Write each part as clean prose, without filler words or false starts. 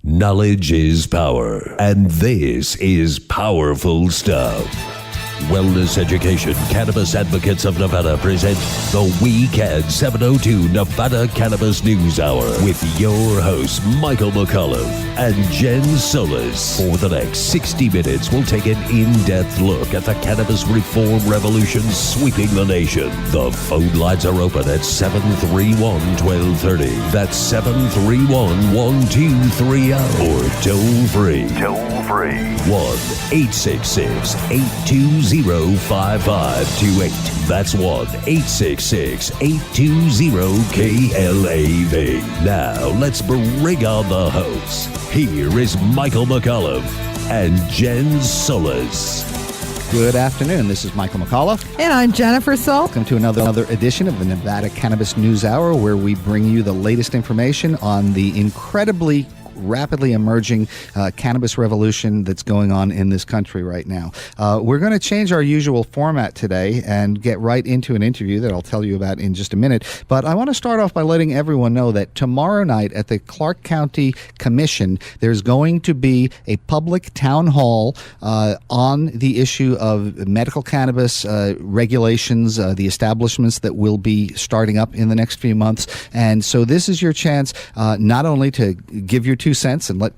Knowledge is power, and this is powerful stuff. Wellness Education Cannabis Advocates of Nevada present the WeCan 702 Nevada Cannabis News Hour with your hosts Michael McAuliffe and Jen Solis. For the next 60 minutes, we'll take an in-depth look at the cannabis reform revolution sweeping the nation. The phone lines are open at 731-1230. That's 731-1230 or toll-free. 1-866-820-5528. That's 1-866-820-KLAV. Now, let's bring on the hosts. Here is Michael McAuliffe and Jen Solis. Good afternoon. This is Michael McAuliffe. And I'm Jennifer Soul. Welcome to another edition of the Nevada Cannabis News Hour, where we bring you the latest information on the incredibly rapidly emerging cannabis revolution that's going on in this country right now. We're going to change our usual format today and get right into an interview that I'll tell you about in just a minute. But I want to start off by letting everyone know that tomorrow night at the Clark County Commission, there's going to be a public town hall on the issue of medical cannabis regulations, the establishments that will be starting up in the next few months. And so this is your chance not only to give your 2 cents and let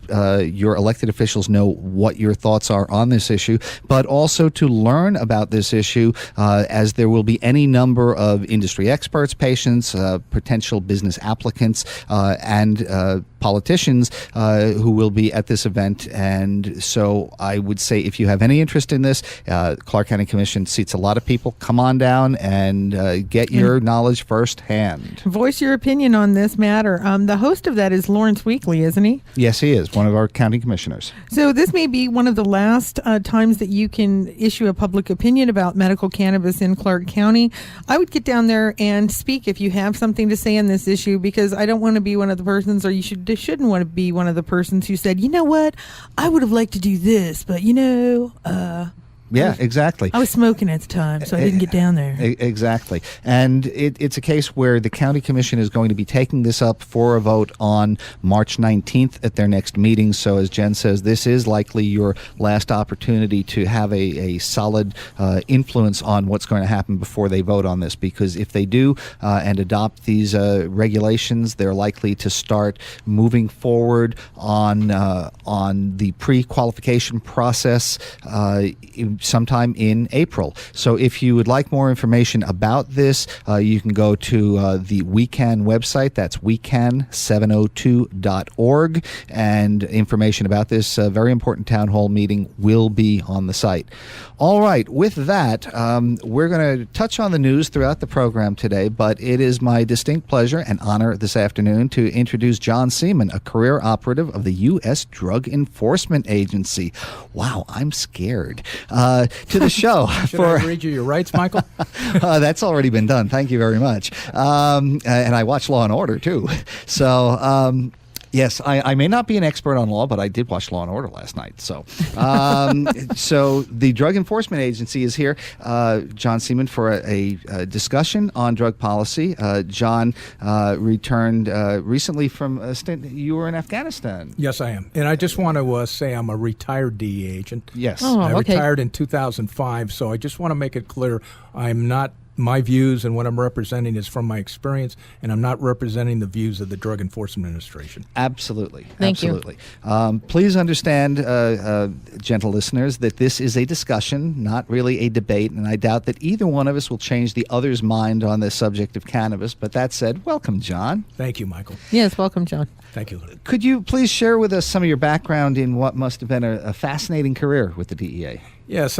your elected officials know what your thoughts are on this issue, but also to learn about this issue as there will be any number of industry experts, patients, potential business applicants, and politicians who will be at this event. And so I would say if you have any interest in this, Clark County Commission seats a lot of people. Come on down and get your knowledge firsthand. Voice your opinion on this matter. The host of that is Lawrence Weekly, isn't he? Yes, he is, one of our county commissioners. So this may be one of the last times that you can issue a public opinion about medical cannabis in Clark County. I would get down there and speak if you have something to say on this issue, because I don't want to be one of the persons, or you shouldn't want to be one of the persons who said, you know what, I would have liked to do this, but Yeah, exactly. I was smoking at the time, so I didn't get down there. Exactly. And it's a case where the county commission is going to be taking this up for a vote on March 19th at their next meeting. So as Jen says, this is likely your last opportunity to have a solid influence on what's going to happen before they vote on this. Because if they do and adopt these regulations, they're likely to start moving forward on the pre-qualification process sometime in April. So if you would like more information about this, you can go to the WeCan website. That's wecan702.org. And information about this very important town hall meeting will be on the site. All right. With that, we're going to touch on the news throughout the program today, but it is my distinct pleasure and honor this afternoon to introduce John Seaman, a career operative of the U.S. Drug Enforcement Agency. Wow, I'm scared. To the show. Should I read you your rights, Michael? That's already been done. Thank you very much. And I watch Law and Order, too. So, yes, I may not be an expert on law, but I did watch Law and Order last night. So, so the Drug Enforcement Agency is here, John Seaman, for a discussion on drug policy. John returned recently from a stint. You were in Afghanistan. Yes, I am. And I just want to say I'm a retired DEA agent. Yes. I retired in 2005, so I just want to make it clear I'm not. My views and what I'm representing is from my experience, and I'm not representing the views of the Drug Enforcement Administration. Absolutely. Thank you. Please understand, gentle listeners, that this is a discussion, not really a debate, and I doubt that either one of us will change the other's mind on the subject of cannabis. But that said, welcome, John. Thank you, Michael. Yes, welcome, John. Thank you. Could you please share with us some of your background in what must have been a fascinating career with the DEA? Yes,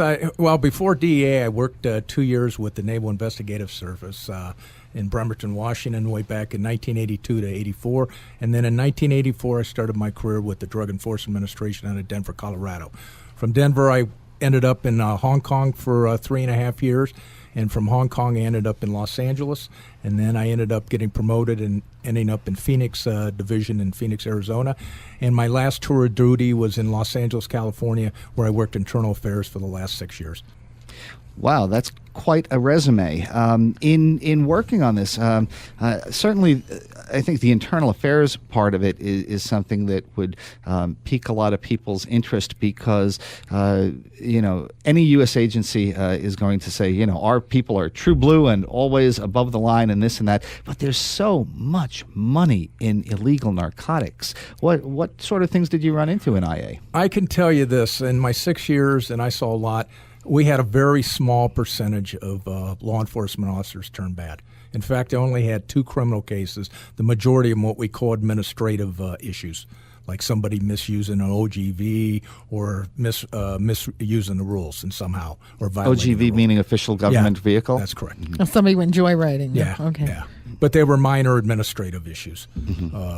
before DEA, I worked 2 years with the Naval Investigative Service in Bremerton, Washington, way back in 1982 to 84. And then in 1984, I started my career with the Drug Enforcement Administration out of Denver, Colorado. From Denver, I ended up in Hong Kong for 3.5 years. And from Hong Kong, I ended up in Los Angeles. And then I ended up getting promoted and ending up in Phoenix Division in Phoenix, Arizona. And my last tour of duty was in Los Angeles, California, where I worked internal affairs for the last 6 years. Wow, that's quite a resume. In working on this, certainly I think the internal affairs part of it is something that would pique a lot of people's interest because, any U.S. agency is going to say, our people are true blue and always above the line and this and that. But there's so much money in illegal narcotics. What sort of things did you run into in IA? I can tell you this. In my 6 years, and I saw a lot, we had a very small percentage of law enforcement officers turn bad. In fact, I only had 2 criminal cases, the majority of them what we call administrative issues, like somebody misusing an OGV or misusing the rules and somehow or violating the OGV rules. meaning official government vehicle? That's correct. Oh, somebody went joyriding. Yeah. Okay. Yeah. But they were minor administrative issues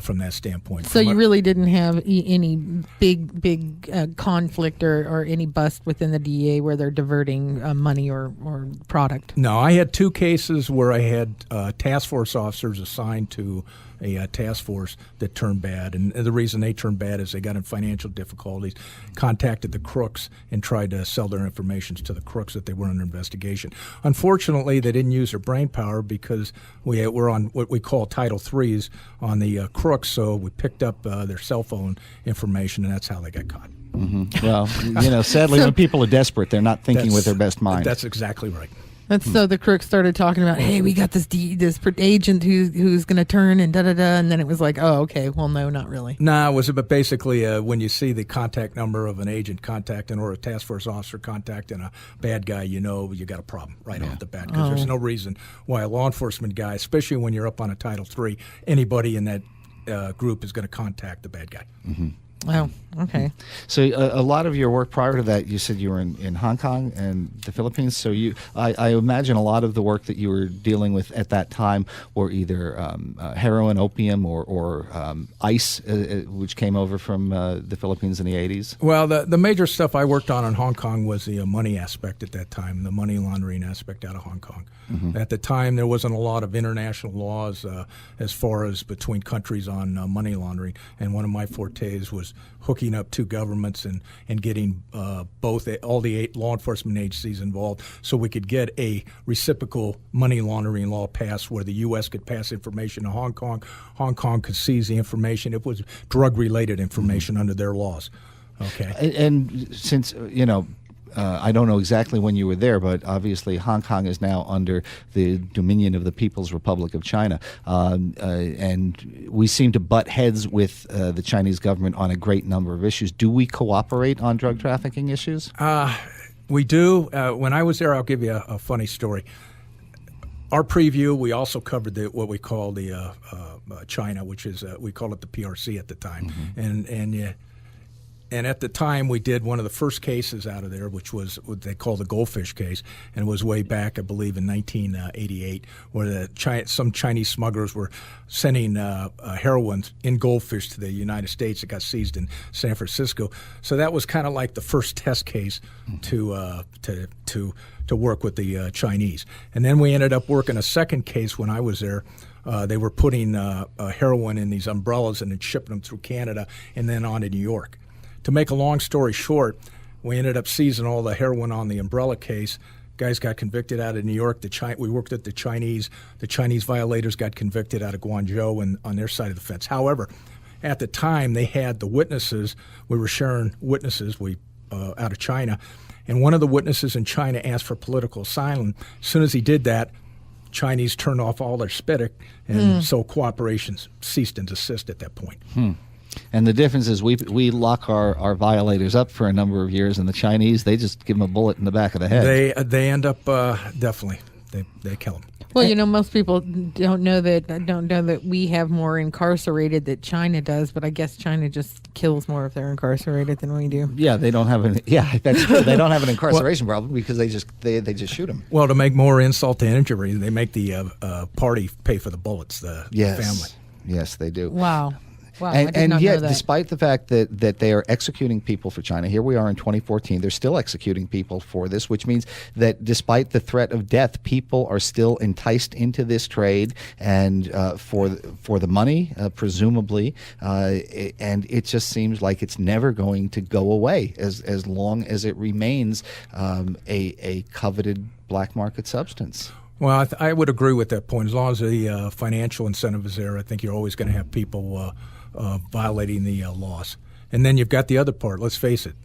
from that standpoint. So you really didn't have any big conflict or any bust within the DEA where they're diverting money or product? No, I had 2 cases where I had task force officers assigned to a task force that turned bad. And the reason they turned bad is they got in financial difficulties, contacted the crooks, and tried to sell their information to the crooks that they were under investigation. Unfortunately, they didn't use their brain power because we were on what we call Title IIIs on the crooks, so we picked up their cell phone information, and that's how they got caught. Mm-hmm. Well, sadly, when people are desperate, they're not thinking with their best mind. That's exactly right. That's so the crooks started talking about, hey, we got this agent who's going to turn and da-da-da, and then it was like, oh, okay, well, no, not really. No, it was but basically when you see the contact number of an agent contacting or a task force officer contacting a bad guy, you got a problem right off the bat because there's no reason why a law enforcement guy, especially when you're up on a Title III, anybody in that group is going to contact the bad guy. Mm-hmm. Oh, okay. So a lot of your work prior to that, you said you were in Hong Kong and the Philippines. So I imagine a lot of the work that you were dealing with at that time were either heroin, opium, or ice, which came over from the Philippines in the 80s. Well, the major stuff I worked on in Hong Kong was the money aspect at that time, the money laundering aspect out of Hong Kong. Mm-hmm. At the time, there wasn't a lot of international laws as far as between countries on money laundering, and one of my fortes was hooking up 2 governments and getting all the 8 law enforcement agencies involved so we could get a reciprocal money laundering law passed where the U.S. could pass information to Hong Kong. Hong Kong could seize the information. It was drug-related information under their laws. Okay. And since, I don't know exactly when you were there, but obviously Hong Kong is now under the dominion of the People's Republic of China. And we seem to butt heads with the Chinese government on a great number of issues. Do we cooperate on drug trafficking issues? We do. When I was there, I'll give you a funny story. Our preview, we also covered what we call the China, which is, we call it the PRC at the time. Mm-hmm. And at the time, we did one of the first cases out of there, which was what they call the Goldfish Case, and it was way back, I believe, in 1988, where some Chinese smugglers were sending heroin in goldfish to the United States. It got seized in San Francisco. So that was kind of like the first test case to work with the Chinese. And then we ended up working a second case when I was there. They were putting heroin in these umbrellas and then shipping them through Canada and then on to New York. To make a long story short, we ended up seizing all the heroin on the umbrella case. Guys got convicted out of New York. We worked at the Chinese. The Chinese violators got convicted out of Guangzhou and on their side of the fence. However, at the time, they had the witnesses. We were sharing witnesses out of China. And one of the witnesses in China asked for political asylum. As soon as he did that, Chinese turned off all their spitic, and so cooperation ceased and desist at that point. And the difference is we lock our violators up for a number of years, and the Chinese, they just give them a bullet in the back of the head. They end up definitely they kill them. Well, most people don't know that we have more incarcerated than China does, but I guess China just kills more if they're incarcerated than we do. Yeah, they don't have that's true. They don't have an incarceration problem because they just shoot them. Well, to make more insult to injury, they make the party pay for the bullets. The family. Yes, they do. Wow. Wow, and yet, despite the fact that they are executing people for China, here we are in 2014, they're still executing people for this, which means that despite the threat of death, people are still enticed into this trade and for the money, presumably, and it just seems like it's never going to go away as long as it remains a coveted black market substance. Well, I would agree with that point. As long as the financial incentive is there, I think you're always going to have people violating the laws. And then you've got the other part. Let's face it.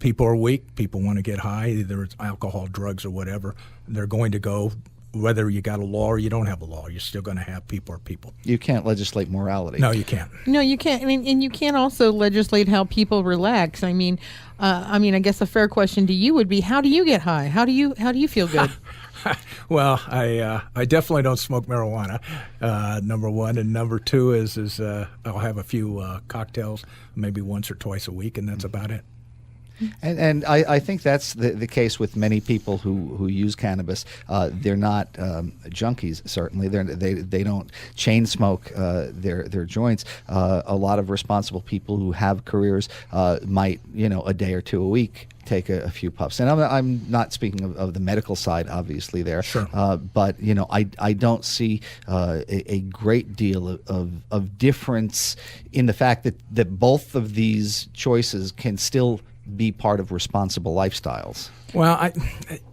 People are weak. People want to get high, either it's alcohol, drugs, or whatever. They're going to go, whether you got a law or you don't have a law. You're still going to have people are people. You can't legislate morality. No, you can't. No, you can't. I mean, and you can't also legislate how people relax. I mean, I guess a fair question to you would be, how do you get high? How do you feel good? Well, I definitely don't smoke marijuana. Number one, and number two is I'll have a few cocktails, maybe once or twice a week, and that's about it. And I think that's the case with many people who use cannabis. They're not junkies, certainly. They don't chain smoke their joints. A lot of responsible people who have careers might, a day or two a week, take a few puffs. And I'm not speaking of the medical side, obviously, there. Sure. But, I don't see a great deal of difference in the fact that both of these choices can still be part of responsible lifestyles. Well,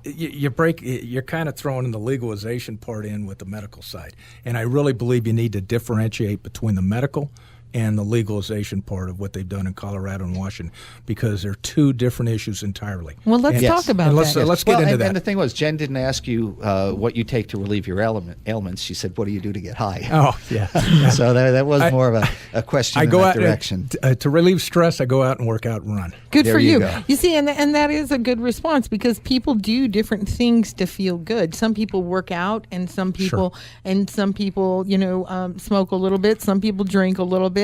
you're kind of throwing the legalization part in with the medical side. And I really believe you need to differentiate between the medical and the legalization part of what they've done in Colorado and Washington, because they're two different issues entirely. Well, let's talk about that. Let's get into that. And the thing was, Jen didn't ask you what you take to relieve your ailments. She said, what do you do to get high? Oh, yeah. So that was more of a question in that direction. To relieve stress, I go out and work out and run. Good There for you you. go. You see, and that is a good response, because people do different things to feel good. Some people work out, and some people smoke a little bit. Some people drink a little bit.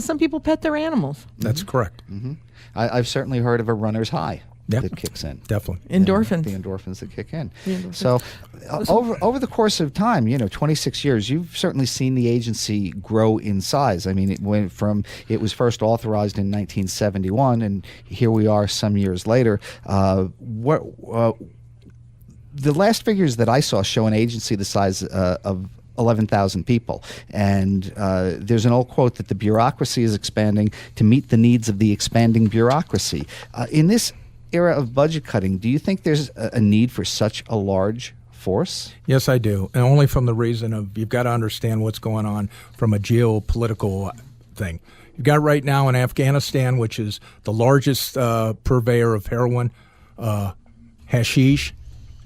Some people pet their animals. That's correct. Mm-hmm. I've certainly heard of a runner's high that kicks in. Definitely. Endorphins. The endorphins that kick in. So over the course of time, 26 years, you've certainly seen the agency grow in size. I mean, it went from, it was first authorized in 1971, and here we are some years later. The last figures that I saw show an agency the size of 11,000 people. And there's an old quote that the bureaucracy is expanding to meet the needs of the expanding bureaucracy. In this era of budget cutting, do you think there's a need for such a large force? Yes, I do. And only from the reason of you've got to understand what's going on from a geopolitical thing. You've got right now in Afghanistan, which is the largest purveyor of heroin, hashish,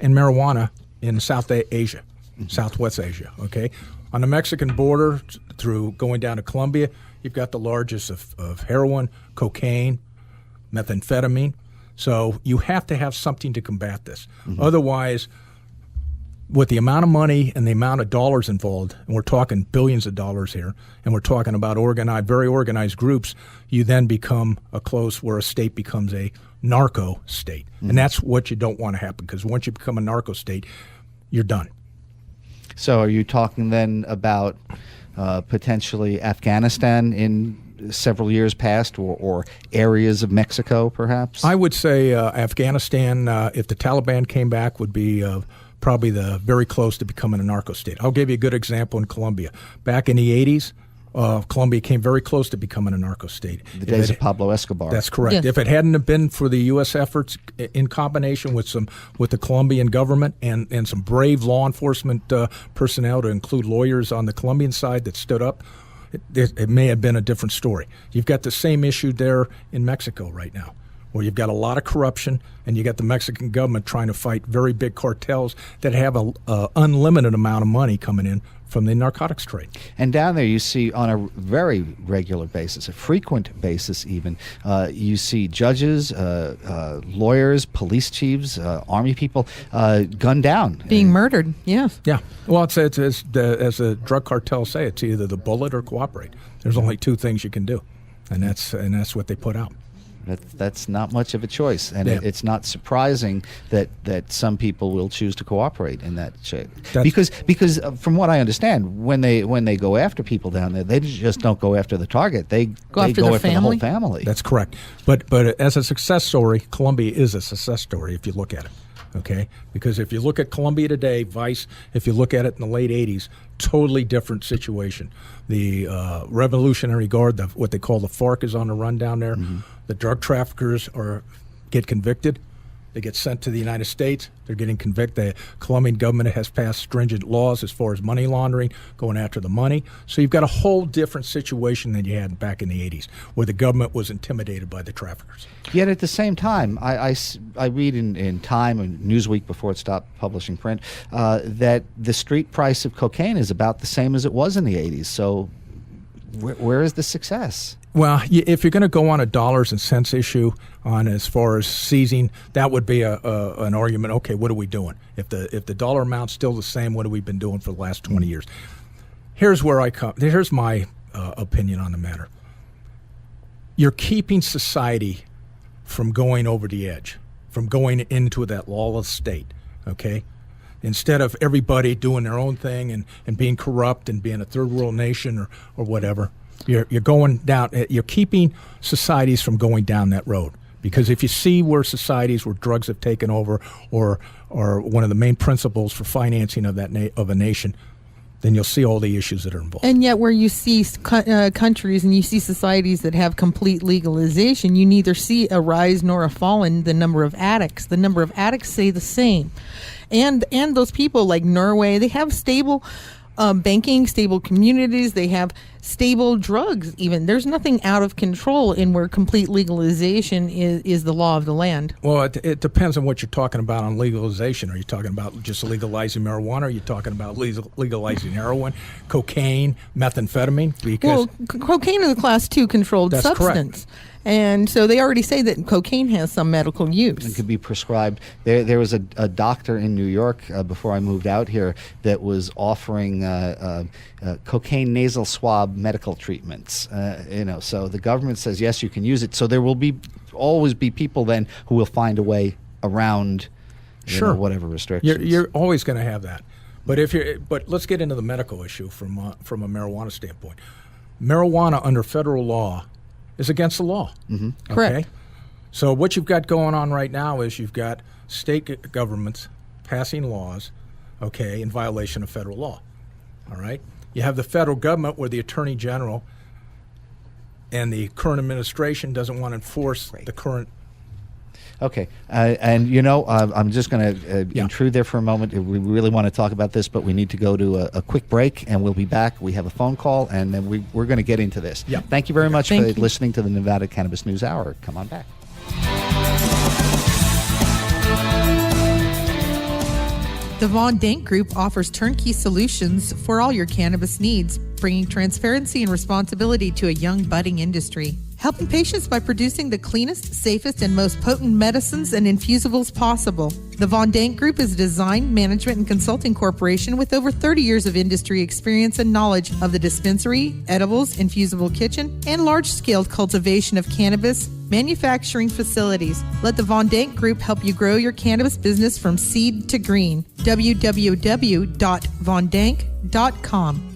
and marijuana in South Asia. Southwest Asia, okay? On the Mexican border, through going down to Colombia, you've got the largest of heroin, cocaine, methamphetamine. So you have to have something to combat this. Mm-hmm. Otherwise, with the amount of money and the amount of dollars involved, and we're talking billions of dollars here, and we're talking about very organized groups, you then become where a state becomes a narco state. Mm-hmm. And that's what you don't want to happen, because once you become a narco state, you're done. So are you talking then about potentially Afghanistan in several years past, or areas of Mexico, perhaps? I would say Afghanistan, if the Taliban came back, would be probably very close to becoming a narco state. I'll give you a good example in Colombia. Back in the 80s, Colombia came very close to becoming a narco state. The days of Pablo Escobar. That's correct. Yes. If it hadn't have been for the U.S. efforts in combination with the Colombian government and some brave law enforcement personnel, to include lawyers on the Colombian side that stood up, it may have been a different story. You've got the same issue there in Mexico right now, where you've got a lot of corruption, and you got the Mexican government trying to fight very big cartels that have an unlimited amount of money coming in from the narcotics trade. And down there you see, on a very regular basis, a frequent basis even, you see judges, lawyers, police chiefs, army people gunned down. Being murdered, yes. Yeah. Well, it's as the drug cartels say, it's either the bullet or cooperate. There's only two things you can do, and that's what they put out. That's not much of a choice, and Yeah. it's not surprising that some people will choose to cooperate in that because from what I understand, when they go after people down there, they just don't go after the target; they go after the whole family. That's correct. But as a success story, Colombia is a success story if you look at it. Okay, because if you look at Colombia today, Vice, if you look at it in the late 80s, totally different situation. The Revolutionary Guard, what they call the FARC, is on the run down there. Mm-hmm. The drug traffickers get convicted. They get sent to the United States. They're getting convicted. The Colombian government has passed stringent laws as far as money laundering, going after the money. So you've got a whole different situation than you had back in the 80s, where the government was intimidated by the traffickers. Yet at the same time, I read in Time and Newsweek before it stopped publishing print that the street price of cocaine is about the same as it was in the 80s. So where is the success? Well, if you're going to go on a dollars and cents issue on as far as seizing, that would be an argument. Okay, what are we doing? If the dollar amount's still the same, what have we been doing for the last 20 years? Here's where I come. Here's my opinion on the matter. You're keeping society from going over the edge, from going into that lawless state. Okay, instead of everybody doing their own thing and being corrupt and being a third world nation or whatever. You're going down. You're keeping societies from going down that road, because if you see where societies where drugs have taken over, or one of the main principles for financing of of a nation, then you'll see all the issues that are involved. And yet, where you see countries and you see societies that have complete legalization, you neither see a rise nor a fall in the number of addicts. The number of addicts stay the same, and those people like Norway, they have stable banking, stable communities, they have stable drugs even. There's nothing out of control in where complete legalization is the law of the land. Well, it depends on what you're talking about on legalization. Are you talking about just legalizing marijuana? Are you talking about legalizing heroin, cocaine, methamphetamine? Because cocaine is a class 2 controlled that's substance. Correct. And so they already say that cocaine has some medical use. It could be prescribed. There was a doctor in New York before I moved out here that was offering cocaine nasal swab medical treatments. So the government says, yes, you can use it. So there will always be people then who will find a way around whatever restrictions. You're always going to have that. But let's get into the medical issue from a marijuana standpoint. Marijuana under federal law is against the law. Mm-hmm. Okay? Correct. So what you've got going on right now is you've got state governments passing laws, okay, in violation of federal law. All right? You have the federal government where the attorney general and the current administration doesn't want to enforce the current. Okay, I'm just going to intrude there for a moment. We really want to talk about this, but we need to go to a quick break, and we'll be back. We have a phone call, and then we're going to get into this. Yeah. Thank you very much for Thank you. listening to the Nevada Cannabis News Hour. Come on back. The Von Dank Group offers turnkey solutions for all your cannabis needs, bringing transparency and responsibility to a young, budding industry. Helping patients by producing the cleanest, safest, and most potent medicines and infusibles possible. The Von Dank Group is a design, management, and consulting corporation with over 30 years of industry experience and knowledge of the dispensary, edibles, infusible kitchen, and large-scale cultivation of cannabis manufacturing facilities. Let the Von Dank Group help you grow your cannabis business from seed to green. www.vondank.com.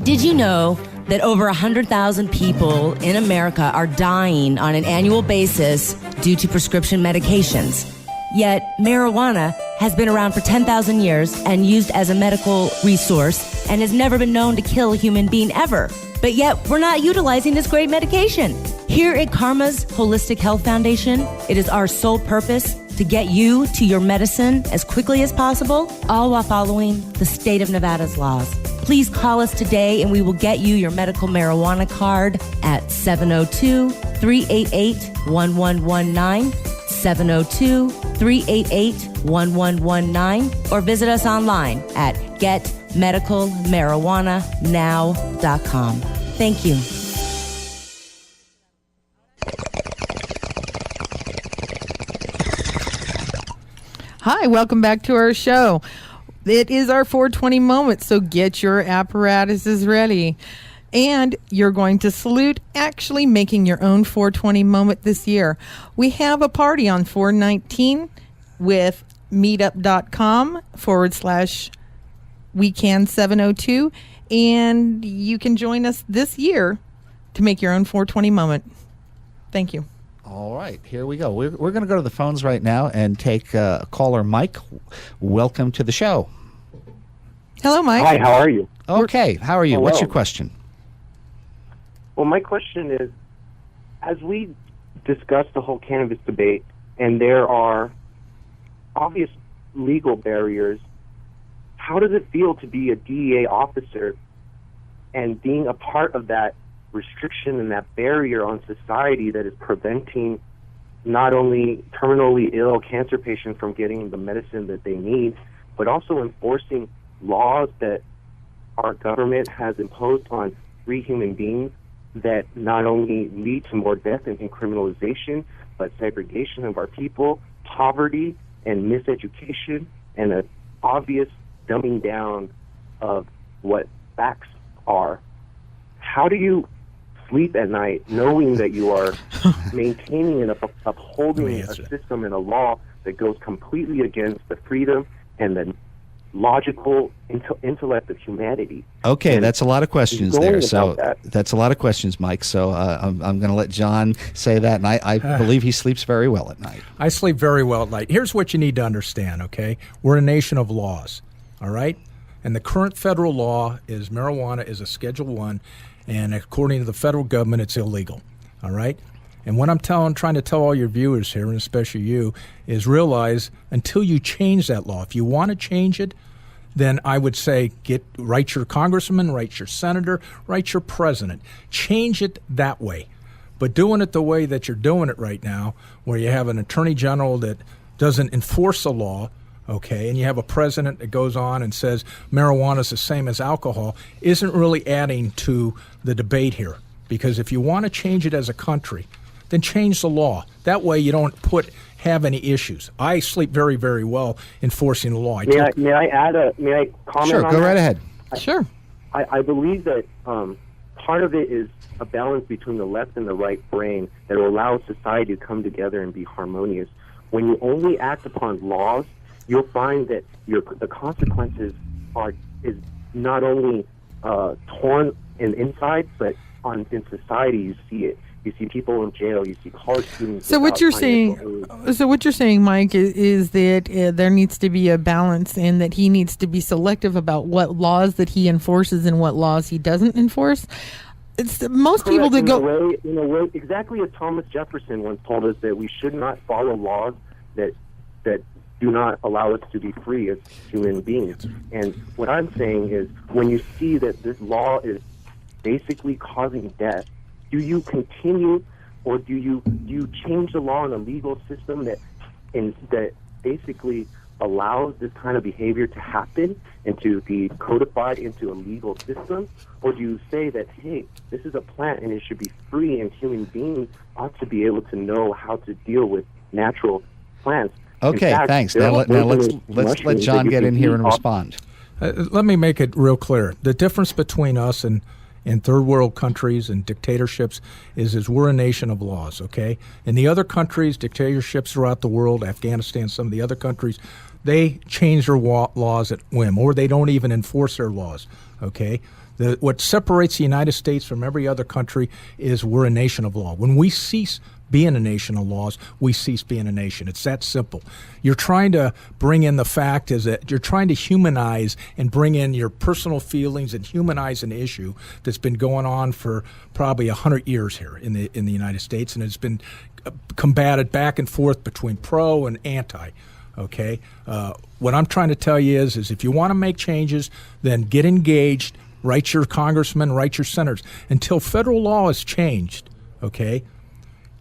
Did you know that over 100,000 people in America are dying on an annual basis due to prescription medications? Yet marijuana has been around for 10,000 years and used as a medical resource and has never been known to kill a human being ever. But yet we're not utilizing this great medication. Here at Karma's Holistic Health Foundation, it is our sole purpose to get you to your medicine as quickly as possible, all while following the state of Nevada's laws. Please call us today and we will get you your medical marijuana card at 702-388-1119, 702-388-1119, or visit us online at getmedicalmarijuananow.com. Thank you. Hi, welcome back to our show. It is our 420 moment, so get your apparatuses ready. And you're going to salute actually making your own 420 moment this year. We have a party on 4/19 with meetup.com/WeCan 702. And you can join us this year to make your own 420 moment. Thank you. All right, here we go. We're going to go to the phones right now and take caller Mike. Welcome to the show. Hello, Mike. Hi, how are you? Okay, how are you? Hello. What's your question? Well, my question is, as we discuss the whole cannabis debate, and there are obvious legal barriers. How does it feel to be a DEA officer and being a part of that restriction and that barrier on society that is preventing not only terminally ill cancer patients from getting the medicine that they need, but also enforcing laws that our government has imposed on free human beings that not only lead to more death and criminalization, but segregation of our people, poverty and miseducation, and an obvious dumbing down of what facts are. How do you sleep at night knowing that you are maintaining and upholding a system and a law that goes completely against the freedom and the logical intellect of humanity? Okay, And that's a lot of questions going there. So about that. that's a lot of questions, Mike. So I'm going to let John say that, and I believe he sleeps very well at night. I sleep very well at night. Here's what you need to understand, okay? We're a nation of laws, all right? And the current federal law is marijuana is a Schedule I, and according to the federal government, it's illegal, all right? And what I'm trying to tell all your viewers here, and especially you, is realize until you change that law, if you want to change it, then I would say write your congressman, write your senator, write your president. Change it that way. But doing it the way that you're doing it right now, where you have an attorney general that doesn't enforce the law, okay, and you have a president that goes on and says marijuana is the same as alcohol, isn't really adding to the debate here. Because if you want to change it as a country, then change the law. That way you don't have any issues. I sleep very, very well enforcing the law. May I comment Sure, on go that? right ahead. Sure. I believe that part of it is a balance between the left and the right brain that will allow society to come together and be harmonious. When you only act upon laws, you'll find that the consequences is not only torn inside, but in society you see it. You see people in jail. You see college students. So what you're saying, Mike, is that there needs to be a balance, and that he needs to be selective about what laws that he enforces and what laws he doesn't enforce. It's most people that go in a way, exactly as Thomas Jefferson once told us that we should not follow laws that do not allow us to be free as human beings. And what I'm saying is, when you see that this law is basically causing death, do you continue, or do you change the law in a legal system that basically allows this kind of behavior to happen and to be codified into a legal system? Or do you say that, hey, this is a plant and it should be free, and human beings ought to be able to know how to deal with natural plants? Okay, thanks. Now let's let John get in here and respond. Let me make it real clear. The difference between us and third world countries and dictatorships is we're a nation of laws, okay? In the other countries, dictatorships throughout the world, Afghanistan, some of the other countries, they change their laws at whim, or they don't even enforce their laws, okay? What separates the United States from every other country is we're a nation of law. When we cease being a nation of laws, we cease being a nation. It's that simple. You're trying to bring in the fact is that you're trying to humanize and bring in your personal feelings and humanize an issue that's been going on for probably 100 years here in the United States, and it's been combated back and forth between pro and anti. Okay, what I'm trying to tell you is if you want to make changes, then get engaged. Write your congressmen, write your senators until federal law is changed. Okay.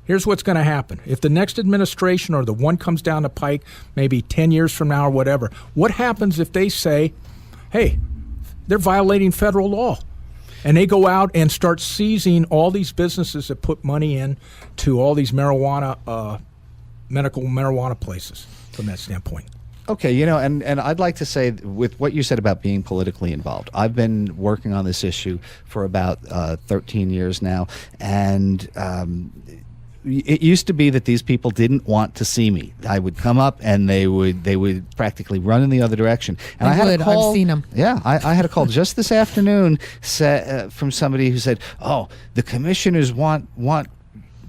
Here's what's going to happen. If the next administration or the one comes down the pike, maybe 10 years from now or whatever, what happens if they say, hey, they're violating federal law? And they go out and start seizing all these businesses that put money in to all these medical marijuana places from that standpoint. Okay, and I'd like to say, with what you said about being politically involved, I've been working on this issue for about 13 years now, and it used to be that these people didn't want to see me. I would come up and they would practically run in the other direction. And I had a call. I've seen them. Yeah, I had a call just this afternoon from somebody who said, "Oh, the commissioners want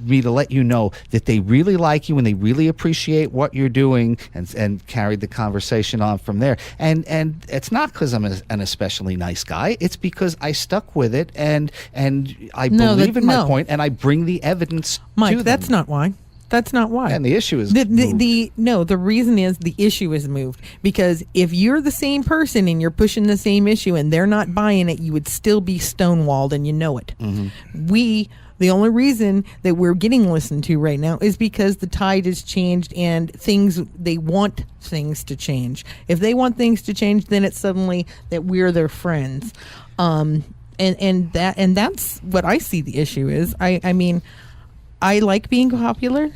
me to let you know that they really like you and they really appreciate what you're doing, and carried the conversation on from there. And it's not because I'm an especially nice guy. It's because I stuck with it, and I believe in my point, and I bring the evidence Mike, to them. that's not why. That's not why. And the issue is the reason is the issue is moved, because if you're the same person and you're pushing the same issue and they're not buying it, you would still be stonewalled, and you know it. The only reason that we're getting listened to right now is because the tide has changed and they want things to change. If they want things to change, then it's suddenly that we're their friends. And that's what I see the issue is. I mean, I like being popular.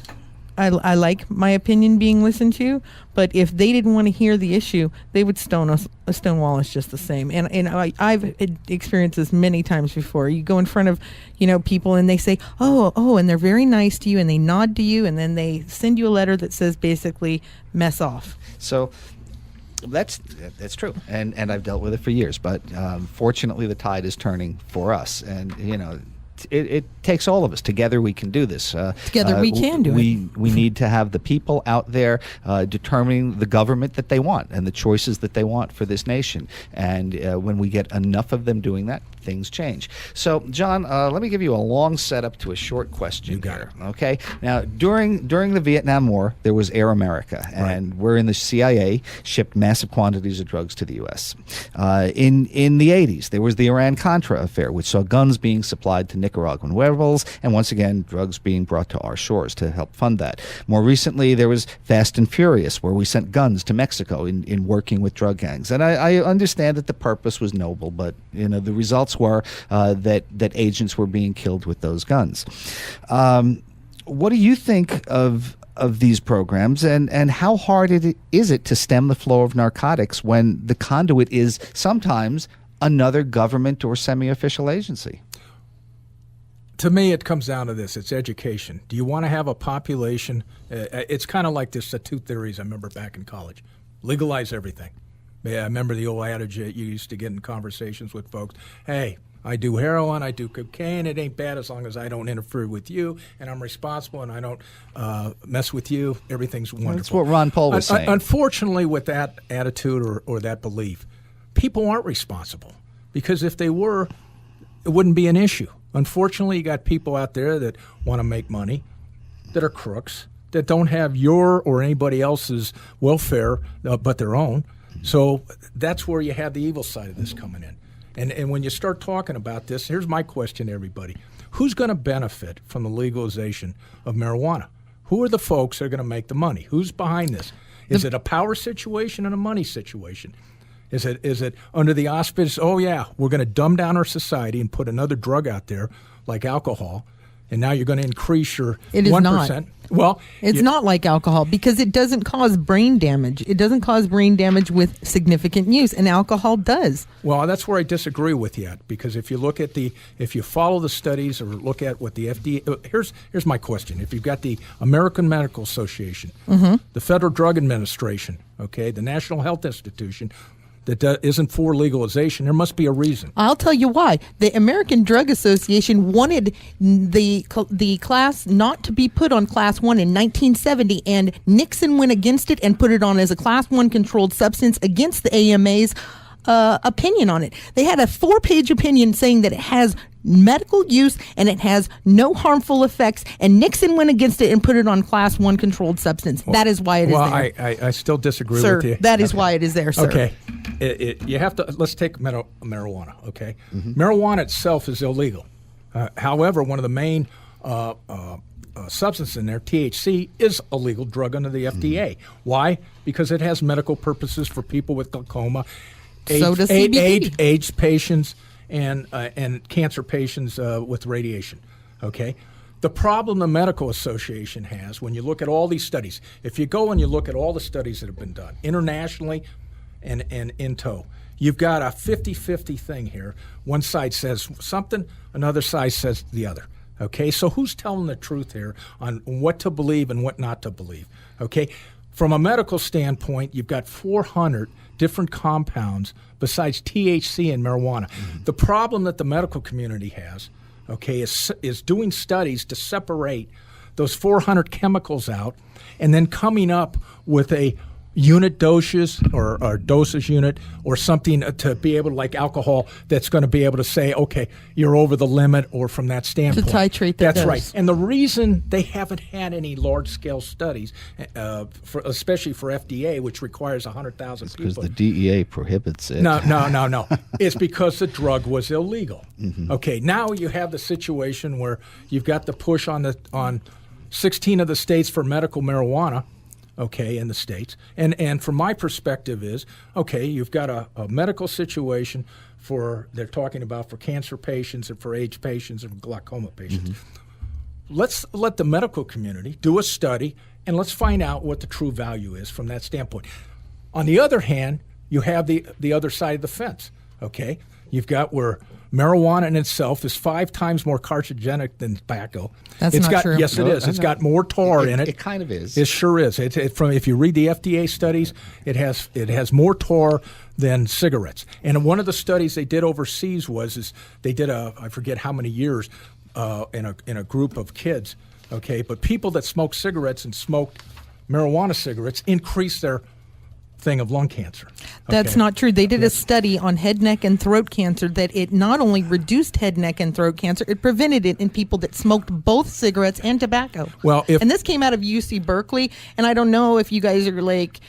I like my opinion being listened to, but if they didn't want to hear the issue, they would stonewall us just the same. And I've experienced this many times before. You go in front of, people, and they say, oh, and they're very nice to you, and they nod to you, and then they send you a letter that says basically, mess off. So that's true, and I've dealt with it for years. But fortunately, the tide is turning for us, and it takes all of us. Together we can do this. Together we can do it. We need to have the people out there determining the government that they want and the choices that they want for this nation. And when we get enough of them doing that, things change. So, John, let me give you a long setup to a short question. You got here. it. Okay. Now, during the Vietnam War, there was Air America, and we're in the CIA shipped massive quantities of drugs to the U.S. In the 80s, there was the Iran-Contra affair, which saw guns being supplied to Nicaraguan rebels, and once again, drugs being brought to our shores to help fund that. More recently, there was Fast and Furious, where we sent guns to Mexico in working with drug gangs. And I understand that the purpose was noble, but the results were that agents were being killed with those guns. What do you think of these programs, and how hard is it to stem the flow of narcotics when the conduit is sometimes another government or semi-official agency? To me, it comes down to this. It's education. Do you want to have a population? It's kind of like this, the two theories I remember back in college. Legalize everything. Yeah, I remember the old adage that you used to get in conversations with folks. Hey, I do heroin, I do cocaine. It ain't bad as long as I don't interfere with you, and I'm responsible, and I don't mess with you. Everything's wonderful. That's what Ron Paul was saying. Unfortunately, with that attitude or that belief, people aren't responsible, because if they were, it wouldn't be an issue. Unfortunately, you got people out there that want to make money, that are crooks, that don't have your or anybody else's welfare but their own. So that's where you have the evil side of this coming in. And when you start talking about this, here's my question to everybody. Who's going to benefit from the legalization of marijuana? Who are the folks that are going to make the money? Who's behind this? Is it a power situation and a money situation? Is it under the auspice, oh, yeah, we're going to dumb down our society and put another drug out there like alcohol, and now you're going to increase your 1%? It is not. Well, it's not like alcohol, because it doesn't cause brain damage. It doesn't cause brain damage with significant use, and alcohol does. Well, that's where I disagree with you at, because if you look at if you follow the studies or look at what the FDA, here's my question. If you've got the American Medical Association, the Federal Drug Administration, okay, the National Health Institution, that isn't for legalization, there must be a reason. I'll tell you why. The American Drug Association wanted the class not to be put on Class 1 in 1970, and Nixon went against it and put it on as a Class 1 controlled substance against the AMA's opinion on it. They had a 4-page opinion saying that it has medical use and it has no harmful effects, and Nixon went against it and put it on Class 1 controlled substance. That is why it is there. Well, I still disagree sir, with you. That is why it is there, sir. Okay. You have to, let's take marijuana, okay? Marijuana itself is illegal. However, one of the main substances in there, THC, is a legal drug under the FDA. Why? Because it has medical purposes for people with glaucoma, AIDS patients, and cancer patients with radiation, okay? The problem the Medical Association has, when you look at all these studies, if you go and you look at all the studies that have been done internationally and in tow, you've got a 50-50 thing here. One side says something, another side says the other, okay? So who's telling the truth here on what to believe and what not to believe, okay? From a medical standpoint, you've got 400 different compounds besides THC and marijuana. The problem that the medical community has, okay, is doing studies to separate those 400 chemicals out and then coming up with a unit dosage or dosage unit or something to be able to, like alcohol, that's going to be able to say, okay, you're over the limit, or from that standpoint. To titrate the That's dose. right. And the reason they haven't had any large-scale studies, especially for FDA, which requires 100,000 people. Because the DEA prohibits it. No. It's because the drug was illegal. Okay, now you have the situation where you've got the push on 16 of the states for medical marijuana, okay, in the states. And from my perspective is, okay, you've got a medical situation they're talking about for cancer patients and for AIDS patients and glaucoma patients. Let's let the medical community do a study and let's find out what the true value is from that standpoint. On the other hand, you have the other side of the fence, okay? You've got where marijuana in itself is 5 times more carcinogenic than tobacco. That's not true. Yes, it is. It's got more tar in it. It kind of is. It sure is. If you read the FDA studies, it has more tar than cigarettes. And one of the studies they did overseas was they did I forget how many years in a group of kids. Okay, but people that smoked cigarettes and smoked marijuana cigarettes increased their thing of lung cancer. That's Okay. not true. They did a study on head, neck, and throat cancer that it not only reduced head, neck, and throat cancer, it prevented it in people that smoked both cigarettes and tobacco. Well, and this came out of UC Berkeley, and I don't know if you guys are like,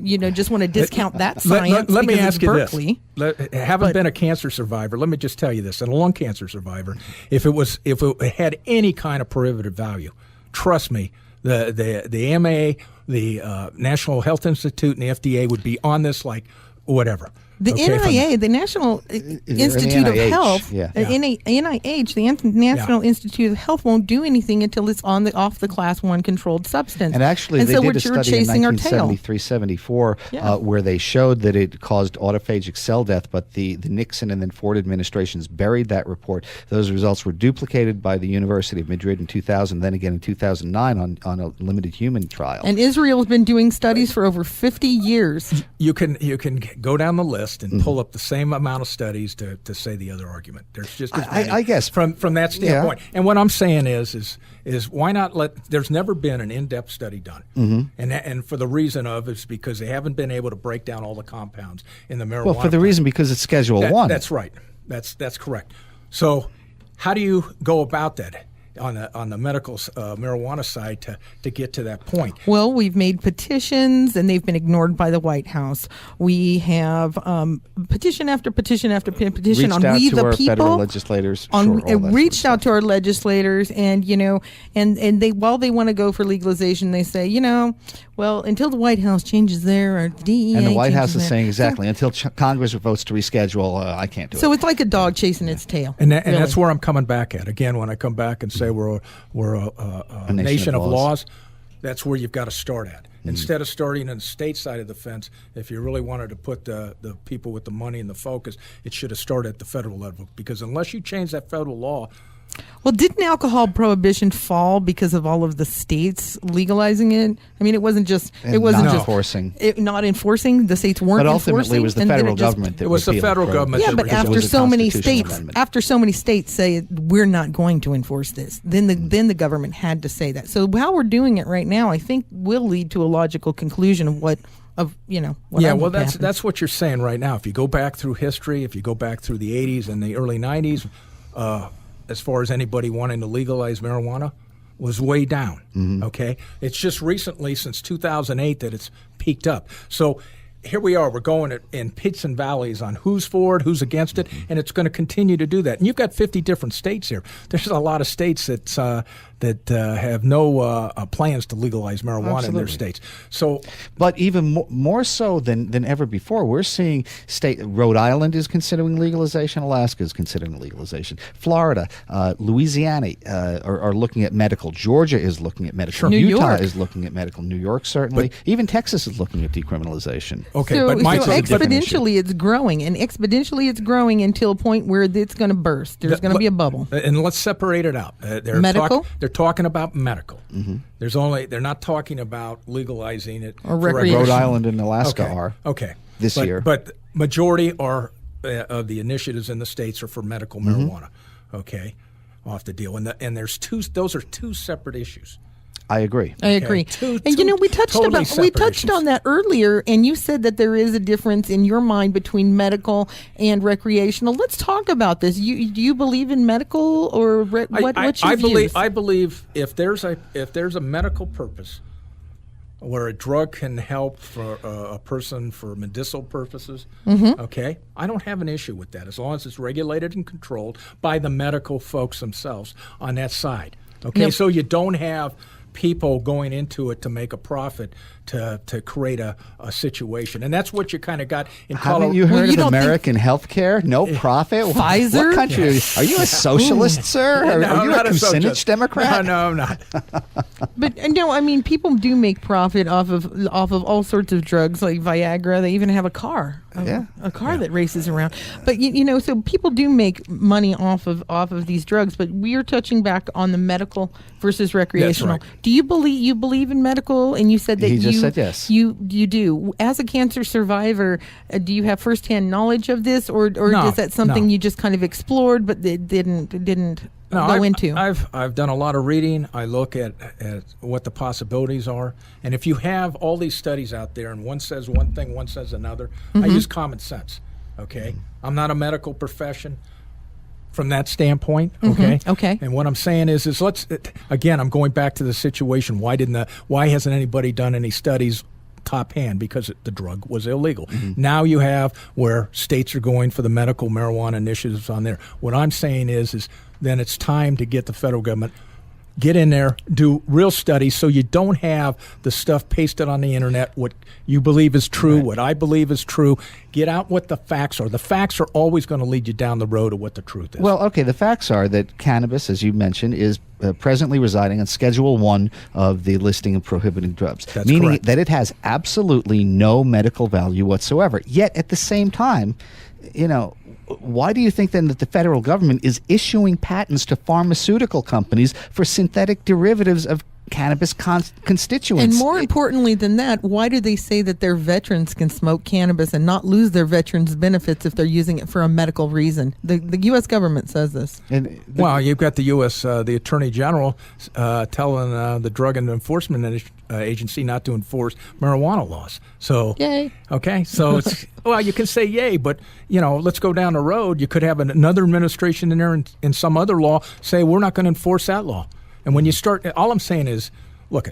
just want to discount that science. Let me because ask it's you Berkeley. this. Having been a cancer survivor, let me just tell you this, and a lung cancer survivor, if it had any kind of prohibitive value, trust me, the AMA, the National Health Institute, and the FDA would be on this like whatever. The NIA, the National Institute of NIH? Health, Yeah. NIH, the National Institute of Health, won't do anything until it's off the Class 1 controlled substance. And actually, they so did we're a study in chasing our tail. 1973-74 Yeah. where they showed that it caused autophagic cell death, but the Nixon and then Ford administrations buried that report. Those results were duplicated by the University of Madrid in 2000, then again in 2009 on a limited human trial. And Israel's been doing studies for over 50 years. You can go down the list and pull up the same amount of studies to say the other argument. There's just as many I guess from that standpoint. And what I'm saying is why not there's never been an in-depth study done, and for the reason is because they haven't been able to break down all the compounds in the marijuana. well, for the reason because it's Schedule 1. That's right. That's correct. So how do you go about that on the medical marijuana side to get to that point? Well, we've made petitions, and they've been ignored by the White House. We have petition after petition after petition Reached on out We to the our People. federal legislators. On sure, all that reached sort of out to our legislators, and and they, while they want to go for legalization, they say, well, until the White House changes or DEA. And the White House changes is saying exactly, until Congress votes to reschedule, I can't do it. So it's like a dog chasing its tail. And really. that's where I'm coming back at. Again, when I come back and say we're a nation of laws, that's where you've got to start at. Instead of starting on the state side of the fence, if you really wanted to put the people with the money and the focus, it should have started at the federal level. Because unless you change that federal law, Well, didn't alcohol prohibition fall because of all of the states legalizing it? I mean, it wasn't just enforcing. Not enforcing. The states weren't But ultimately, enforcing, it was the and then federal it just- government that It was the repealed federal government Yeah, that but because it after was a so many constitutional states, say we're not going to enforce this, then the government had to say that. So how we're doing it right now, I think, will lead to a logical conclusion of what I hope happens. That's what you're saying right now. If you go back through history, if you go back through the 80s and the early 90s, as far as anybody wanting to legalize marijuana, was way down. Okay, it's just recently, since 2008, that it's peaked up. So here we are. We're going in peaks and valleys on who's for it, who's against it, and it's going to continue to do that. And you've got 50 different states here. There's a lot of states that have no plans to legalize marijuana in their states. So, but even more so than ever before, we're seeing Rhode Island is considering legalization, Alaska is considering legalization, Florida, Louisiana are looking at medical, Georgia is looking at medical, New Utah York is looking at medical, New York certainly, even Texas is looking at decriminalization. okay, So, but mine's a different issue. exponentially it's growing, and exponentially it's growing until a point where it's going to burst. There's going to be a bubble. And let's separate it out. Medical? They're talking about medical. They're not talking about legalizing it Or for recreation. Rhode Island and Alaska Okay. are Okay. this year. But majority of the initiatives in the states are for medical marijuana. Okay. off the deal. And there's those are two separate issues. I agree. I agree. And we touched on that earlier, and you said that there is a difference in your mind between medical and recreational. Let's talk about this. Do you believe in medical, or what's your views? I believe if there's a medical purpose where a drug can help for a person for medicinal purposes, okay, I don't have an issue with that as long as it's regulated and controlled by the medical folks themselves on that side. Okay, so you don't have people going into it to make a profit to create a situation, and that's what you kind of got in Colorado. Haven't you heard of American healthcare? No profit. Pfizer? What country are you? A socialist, sir? No, are you not a Kucinich Democrat? No, I'm not. But no, I mean, people do make profit off of all sorts of drugs like Viagra. They even have a car, a car that races around. But so people do make money off of these drugs. But we are touching back on the medical versus recreational. That's right. Do you believe in medical? And you said that He just said yes. You do. As a cancer survivor, do you have firsthand knowledge of this, or No, is that something no. you just kind of explored but didn't go into? I've done a lot of reading. I look at what the possibilities are, and if you have all these studies out there, and one says one thing, one says another, I use common sense. Okay, I'm not a medical profession from that standpoint. Okay. Okay. And what I'm saying is again, I'm going back to the situation. Why hasn't anybody done any studies top hand? Because the drug was illegal. Now you have where states are going for the medical marijuana initiatives on there. What I'm saying is then it's time to get the federal government, get in there, do real studies, so you don't have the stuff pasted on the internet, what you believe is true, what I believe is true. Get out what the facts are. The facts are always going to lead you down the road of what the truth is. Well, okay, the facts are that cannabis, as you mentioned, is presently residing on Schedule 1 of the listing of prohibited drugs. That's meaning correct. that it has absolutely no medical value whatsoever. Yet, at the same time, why do you think then that the federal government is issuing patents to pharmaceutical companies for synthetic derivatives of cannabis constituents? And more importantly than that, why do they say that their veterans can smoke cannabis and not lose their veterans benefits if they're using it for a medical reason? The U.S. government says this. Well, you've got the U.S. The Attorney General telling the Drug and Enforcement Agency not to enforce marijuana laws. So, yay. Okay, so it's well, you can say yay, but let's go down the road. You could have another administration in there in some other law say we're not going to enforce that law. And when you start, all I'm saying is, look,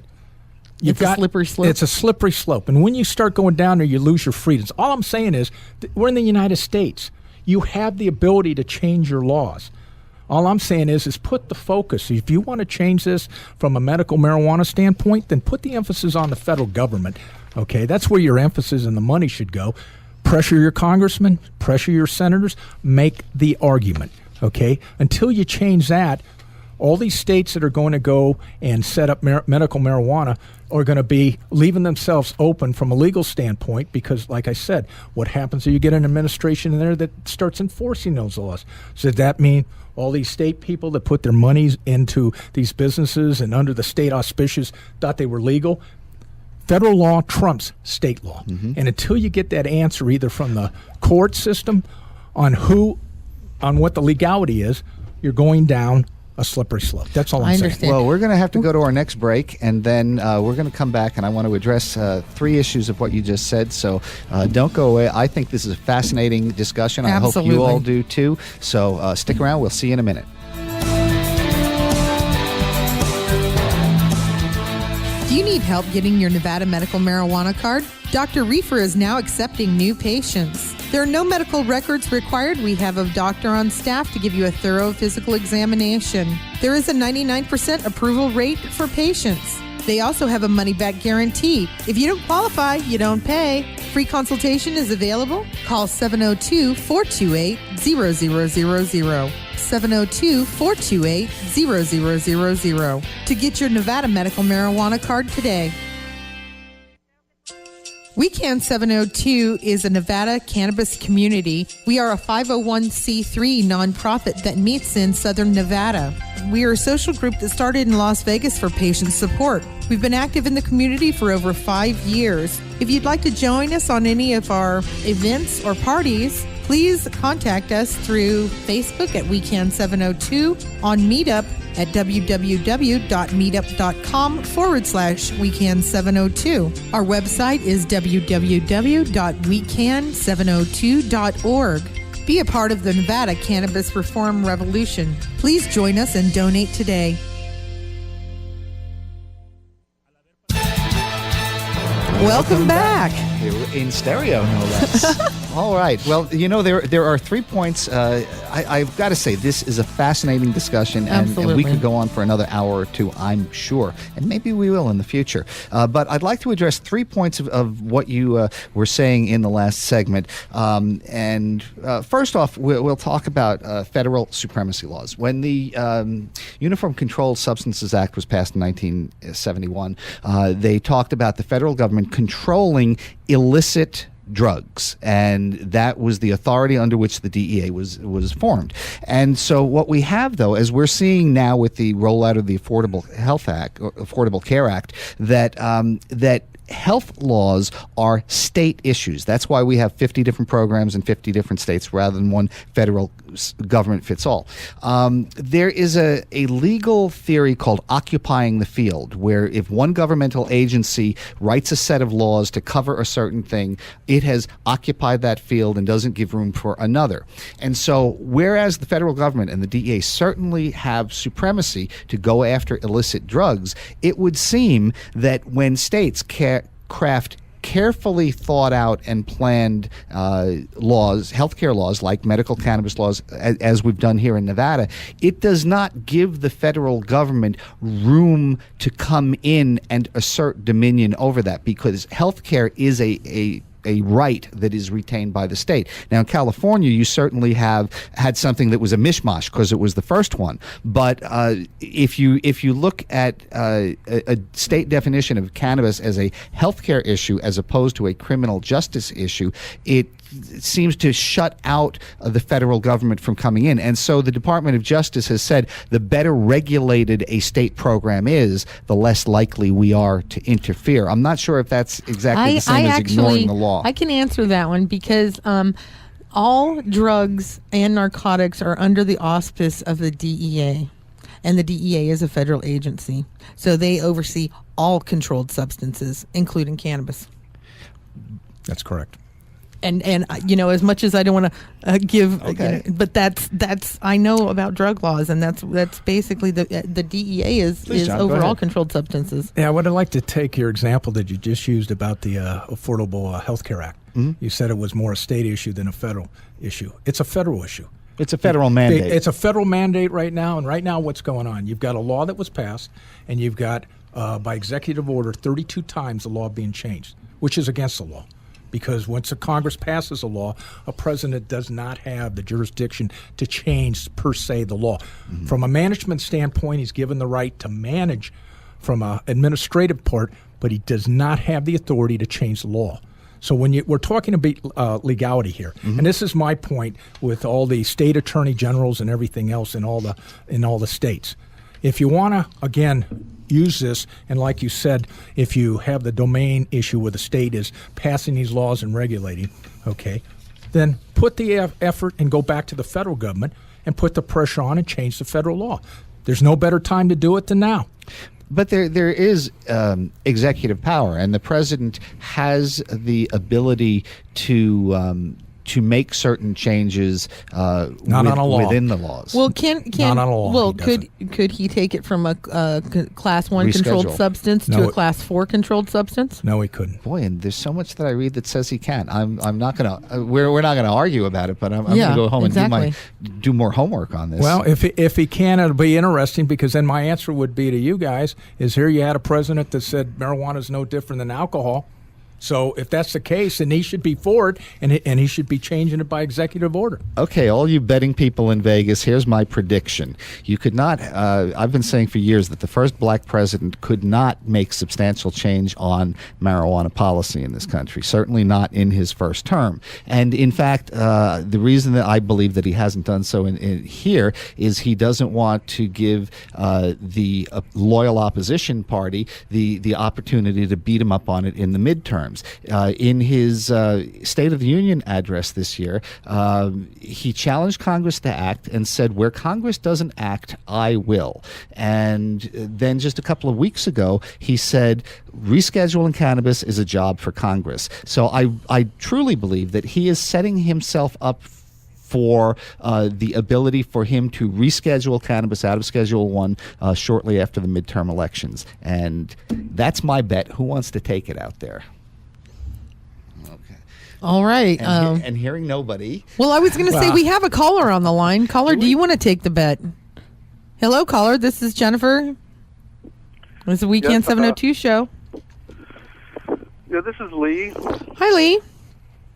It's a slippery slope. It's a slippery slope. And when you start going down there, you lose your freedoms. All I'm saying is, we're in the United States. You have the ability to change your laws. All I'm saying is put the focus. If you want to change this from a medical marijuana standpoint, then put the emphasis on the federal government. Okay, that's where your emphasis and the money should go. Pressure your congressmen, pressure your senators, make the argument. Okay, until you change that, all these states that are going to go and set up medical marijuana are going to be leaving themselves open from a legal standpoint because, like I said, what happens if you get an administration in there that starts enforcing those laws? So does that mean all these state people that put their monies into these businesses and under the state auspices thought they were legal? Federal law trumps state law. And until you get that answer either from the court system on what the legality is, you're going down a slippery slope. That's all I'm saying. Well, we're going to have to go to our next break, and then we're going to come back, and I want to address 3 issues of what you just said, so don't go away. I think this is a fascinating discussion. Absolutely. I hope you all do, too. So stick around. We'll see you in a minute. Do you need help getting your Nevada medical marijuana card? Dr. Reefer is now accepting new patients. There are no medical records required. We have a doctor on staff to give you a thorough physical examination. There is a 99% approval rate for patients. They also have a money-back guarantee. If you don't qualify, you don't pay. Free consultation is available. Call 702-428-0000. 702-428-0000 to get your Nevada medical marijuana card today. WeCan 702 is a Nevada cannabis community. We are a 501c3 nonprofit that meets in Southern Nevada. We are a social group that started in Las Vegas for patient support. We've been active in the community for over 5 years. If you'd like to join us on any of our events or parties, Please contact us through Facebook at WeCan 702, on Meetup at www.meetup.com/WeCan 702. Our website is www.wecan702.org. Be a part of the Nevada cannabis reform revolution. Please join us and donate today. Welcome back. In stereo, no less. All right. Well, there are 3 points. I've got to say, this is a fascinating discussion, and we could go on for another hour or two, I'm sure, and maybe we will in the future. But I'd like to address 3 points of what you were saying in the last segment. First off, we'll talk about federal supremacy laws. When the Uniform Controlled Substances Act was passed in 1971, they talked about the federal government controlling illicit drugs, and that was the authority under which the DEA was formed. And so what we have, though, as we're seeing now with the rollout of the Affordable Care Act, that health laws are state issues. That's why we have 50 different programs in 50 different states rather than one federal government fits all. There is a legal theory called occupying the field, where if one governmental agency writes a set of laws to cover a certain thing, it has occupied that field and doesn't give room for another. And so whereas the federal government and the DEA certainly have supremacy to go after illicit drugs, it would seem that when states craft carefully thought out and planned laws, healthcare laws like medical cannabis laws, as we've done here in Nevada, it does not give the federal government room to come in and assert dominion over that, because healthcare is a right that is retained by the state. Now, in California, you certainly have had something that was a mishmash because it was the first one. But if you look at a state definition of cannabis as a healthcare issue as opposed to a criminal justice issue, it seems to shut out the federal government from coming in. And so the Department of Justice has said the better regulated a state program is, the less likely we are to interfere. I'm not sure if that's exactly the same as ignoring the law. I can answer that one because all drugs and narcotics are under the auspice of the DEA. And the DEA is a federal agency. So they oversee all controlled substances, including cannabis. That's correct. And as much as I don't want to give, but that's I know about drug laws, and that's basically the DEA is John, overall controlled substances. Yeah, I would like to take your example that you just used about the Affordable Health Care Act. Mm-hmm. You said it was more a state issue than a federal issue. It's a federal issue. It's a federal mandate. It's a federal mandate right now, and right now what's going on? You've got a law that was passed, and you've got, by executive order, 32 times the law being changed, which is against the law. Because once a Congress passes a law, a president does not have the jurisdiction to change, per se, the law. Mm-hmm. From a management standpoint, he's given the right to manage from an administrative part, but he does not have the authority to change the law. So when we're talking about legality here, mm-hmm. and this is my point with all the state attorney generals and everything else in all the states. If you want to, again, use this, and like you said, if you have the domain issue where the state is passing these laws and regulating, then put the effort and go back to the federal government and put the pressure on and change the federal law. There's no better time to do it than now. But there is executive power, and the president has the ability to make certain changes within the laws. Well, not on a law. Well, could he take it from a class 1 controlled substance to a class 4 controlled substance? No, he couldn't. Boy, and there's so much that I read that says he can. I'm not gonna. We're not gonna argue about it, but I'm gonna go home and do more homework on this. Well, if he can, it'll be interesting, because then my answer would be to you guys is, here you had a president that said marijuana is no different than alcohol. So if that's the case, then he should be for it, and he should be changing it by executive order. Okay, all you betting people in Vegas, here's my prediction. You could not, I've been saying for years that the first black president could not make substantial change on marijuana policy in this country, certainly not in his first term. And in fact, the reason that I believe that he hasn't done so in here is he doesn't want to give the loyal opposition party the opportunity to beat him up on it in the midterms. terms. In his State of the Union address this year, he challenged Congress to act and said, where Congress doesn't act, I will. And then just a couple of weeks ago, he said, rescheduling cannabis is a job for Congress. So I truly believe that he is setting himself up for the ability for him to reschedule cannabis out of Schedule 1 shortly after the midterm elections. And that's my bet. Who wants to take it out there? Okay. All right. And hearing nobody. Well, I was going to say we have a caller on the line. Caller, do you want to take the bet? Hello, caller. This is Jennifer. This is the WeCan 702 show. Yeah, this is Lee. Hi, Lee.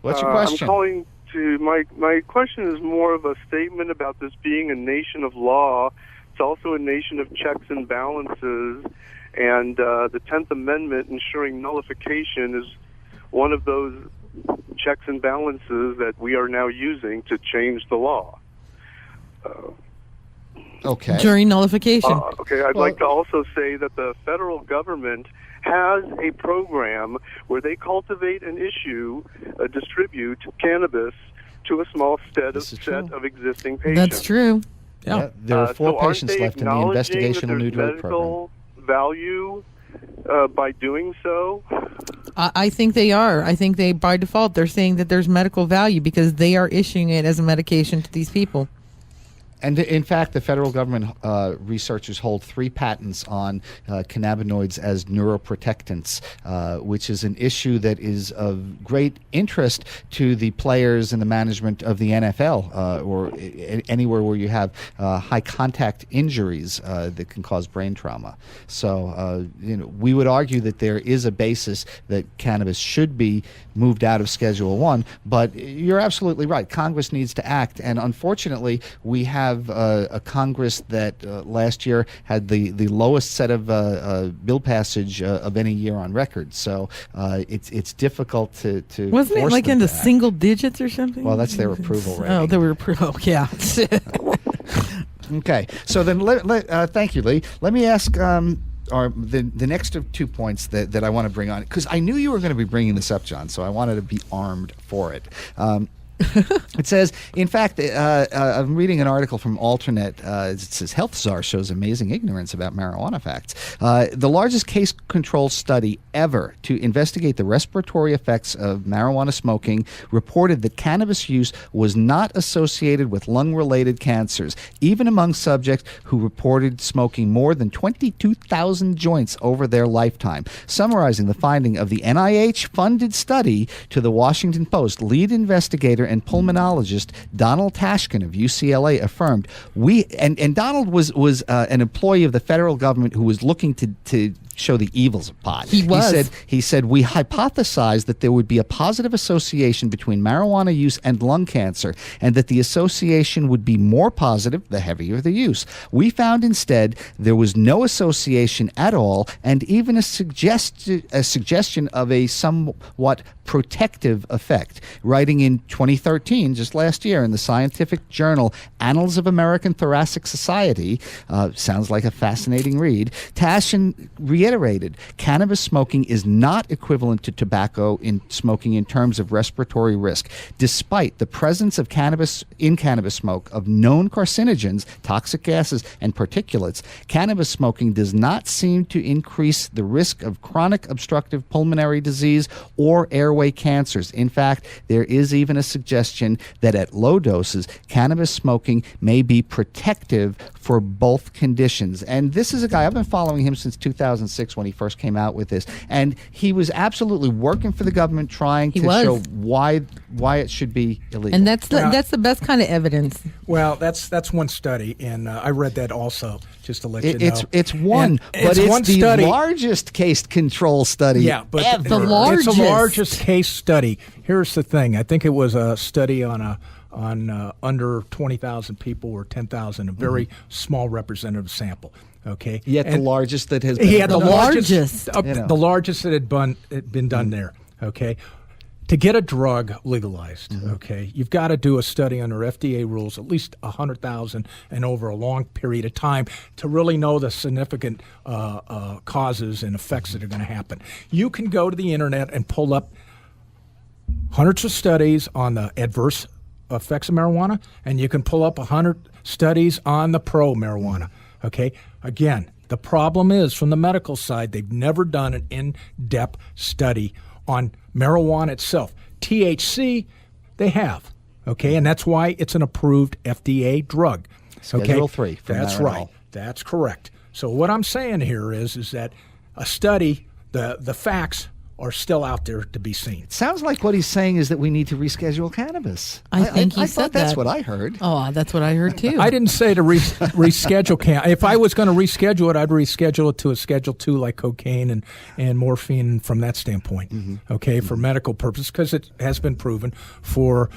What's your question? I'm calling to my question is more of a statement about this being a nation of law. It's also a nation of checks and balances, and the 10th Amendment ensuring nullification is one of those checks and balances that we are now using to change the law. Okay. During nullification. Okay, I'd like to also say that the federal government has a program where they cultivate and distribute cannabis to a small set of existing patients. That's true. Yeah. There are 4 patients left in the investigational new drug medical program. Value by doing so? I think they are. I think they, by default, they're saying that there's medical value because they are issuing it as a medication to these people. And in fact, the federal government researchers hold 3 patents on cannabinoids as neuroprotectants, which is an issue that is of great interest to the players in the management of the NFL or anywhere where you have high contact injuries that can cause brain trauma. So, we would argue that there is a basis that cannabis should be moved out of Schedule 1, but you're absolutely right. Congress needs to act, and unfortunately, we have a Congress that last year had the lowest set of bill passage of any year on record. So it's difficult to wasn't force it like them in the to act. single digits or something? Well, that's their approval rating. Oh, they were approval. Yeah. Okay, so then thank you, Lee. Let me ask the next of 2 points that I want to bring on, because I knew you were going to be bringing this up, John, so I wanted to be armed for it. It says, in fact, I'm reading an article from Alternate. It says, Health Czar shows amazing ignorance about marijuana facts. The largest case control study ever to investigate the respiratory effects of marijuana smoking reported that cannabis use was not associated with lung-related cancers, even among subjects who reported smoking more than 22,000 joints over their lifetime. Summarizing the finding of the NIH-funded study to the Washington Post, lead investigator and pulmonologist Donald Tashkin of UCLA affirmed and Donald was an employee of the federal government who was looking to show the evils of pot. He said we hypothesized that there would be a positive association between marijuana use and lung cancer, and that the association would be more positive the heavier the use. We found instead there was no association at all, and even a suggestion of a somewhat protective effect. Writing in 2013, just last year, in the scientific journal Annals of American Thoracic Society, sounds like a fascinating read, Tashin reiterated, cannabis smoking is not equivalent to tobacco in smoking in terms of respiratory risk. Despite the presence of cannabis smoke of known carcinogens, toxic gases, and particulates, cannabis smoking does not seem to increase the risk of chronic obstructive pulmonary disease or airway cancers. In fact, there is even a suggestion that at low doses, cannabis smoking may be protective for both conditions. And this is a guy, I've been following him since 2006 when he first came out with this, and he was absolutely working for the government, trying to show why it should be illegal. And that's the best kind of evidence. Well, that's one study, and I read that also, just to let you know. It's one, but it's the largest case control study. Yeah, but ever. It's the largest case study. Here's the thing. I think it was a study on under 20,000 people or 10,000, a very small representative sample. Okay. Yet the largest that has been he had the largest largest that had been done there. Okay. to get a drug legalized, okay, you've got to do a study under FDA rules, at least 100,000 and over a long period of time to really know the significant causes and effects that are going to happen. You can go to the internet and pull up hundreds of studies on the adverse effects of marijuana, and you can pull up 100 studies on the pro marijuana, okay? Again, the problem is from the medical side, they've never done an in-depth study on marijuana itself. THC, they have, okay, and that's why it's an approved FDA drug. Schedule 3 for That's Marinol. right. That's correct. So what I'm saying here is that a study, the facts are still out there to be seen. Sounds like what he's saying is that we need to reschedule cannabis. I think he I said thought that's that. what I heard. Oh, that's what I heard too. I didn't say to reschedule cannabis. If I was going to reschedule it, I'd reschedule it to a Schedule 2 like cocaine and morphine from that standpoint, okay, for medical purposes, because it has been proven for